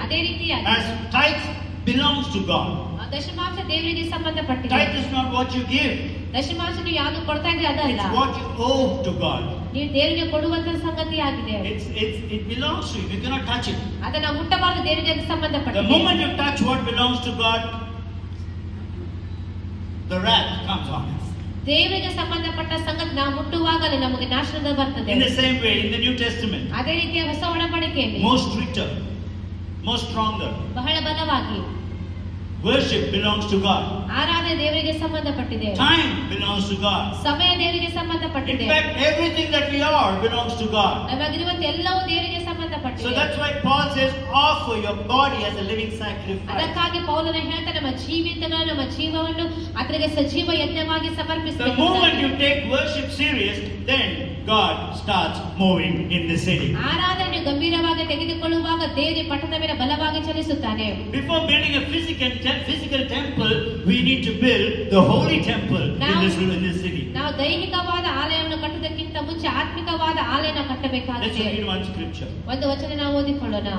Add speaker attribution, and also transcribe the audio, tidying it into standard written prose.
Speaker 1: ಅದೇ ರೀತಿಯಾಗಿ
Speaker 2: as tithes belongs to God.
Speaker 1: ದಶಮಾಂಶ ದೇವರಿಗೆ ಸಂಬಂಧಪಟ್ಟಿದೆ.
Speaker 2: Tithe is not what you give.
Speaker 1: ದಶಮಾಂಶ ನೀವು ಯಾವುದು ಕೊಡ್ತಾ ಇದ್ರೆ ಅದಲ್ಲ.
Speaker 2: It's what you owe to God.
Speaker 1: ನೀವು ದೇವರಿಗೆ ಕೊಡುವಂತ ಸಂಗತಿ ಆಗಿದೆ.
Speaker 2: It belongs to you. You cannot touch it.
Speaker 1: ಅದನ್ನ ಮುಟ್ಟಬಾರದು, ದೇವರಿಗೆ ಅದು ಸಂಬಂಧಪಟ್ಟಿದೆ.
Speaker 2: The moment you touch what belongs to God, the wrath comes on us.
Speaker 1: ದೇವರಿಗೆ ಸಂಬಂಧಪಟ್ಟ ಸಂಗತಿ ನಾವು ಮುಟ್ಟುವಾಗಲೇ ನಮಗೆ ನಾಶನ ಬರ್ತದೆ.
Speaker 2: In the same way, in the New Testament,
Speaker 1: ಅದೇ ರೀತಿಯ ಹೊಸ ಒಡಂಬಡಿಕೆಯಲ್ಲಿ
Speaker 2: more stricter, more stronger.
Speaker 1: ಬಹಳ ಬಲವಾಗಿ
Speaker 2: Worship belongs to God.
Speaker 1: ಆರಾಧನೆ ದೇವರಿಗೆ ಸಂಬಂಧಪಟ್ಟಿದೆ.
Speaker 2: Time belongs to God.
Speaker 1: ಸಮಯ ದೇವರಿಗೆ
Speaker 2: In
Speaker 1: ಸಂಬಂಧಪಟ್ಟಿದೆ.
Speaker 2: fact, everything that we are belongs to God.
Speaker 1: ನಮಗಿರುವಂತ ಎಲ್ಲವೂ ದೇವರಿಗೆ
Speaker 2: So
Speaker 1: ಸಂಬಂಧಪಟ್ಟಿದೆ.
Speaker 2: that's why Paul says, offer your body as a living sacrifice.
Speaker 1: ಅದಕ್ಕಾಗಿ ಪೌಲನು ಹೇಳ್ತಾನೆ, ನಮ್ಮ ಜೀವಿತಗಳನ್ನು, ನಮ್ಮ ಜೀವವನ್ನು ಆತನಿಗೆ ಸಜೀವ ಯಜ್ಞವಾಗಿ
Speaker 2: The
Speaker 1: ಸಮರ್ಪಿಸಬೇಕು.
Speaker 2: moment you take worship serious, then God starts moving in the city.
Speaker 1: ಆರಾಧನೆ ಗಂಭೀರವಾಗಿ ತೆಗೆದುಕೊಳ್ಳುವಾಗ ದೇವರ ಪಟ್ಟಣದ ಮೇಲೆ ಬಲವಾಗಿ ಚಲಿಸುತ್ತಾನೆ.
Speaker 2: Before building a physical temple, we need to build the holy temple in this city.
Speaker 1: ನಾವು ದೈಹಿಕವಾದ ಆಲಯವನ್ನು ಕಟ್ಟುವುದಕ್ಕಿಂತ ಮುಂಚೆ ಆತ್ಮಿಕವಾದ ಆಲಯನ
Speaker 2: Let's
Speaker 1: ಕಟ್ಟಬೇಕಾಗಿದೆ.
Speaker 2: read one scripture.
Speaker 1: ಒಂದು ವಚನ ನಾವು ಓದಿಕೊಳ್ಳೋಣ.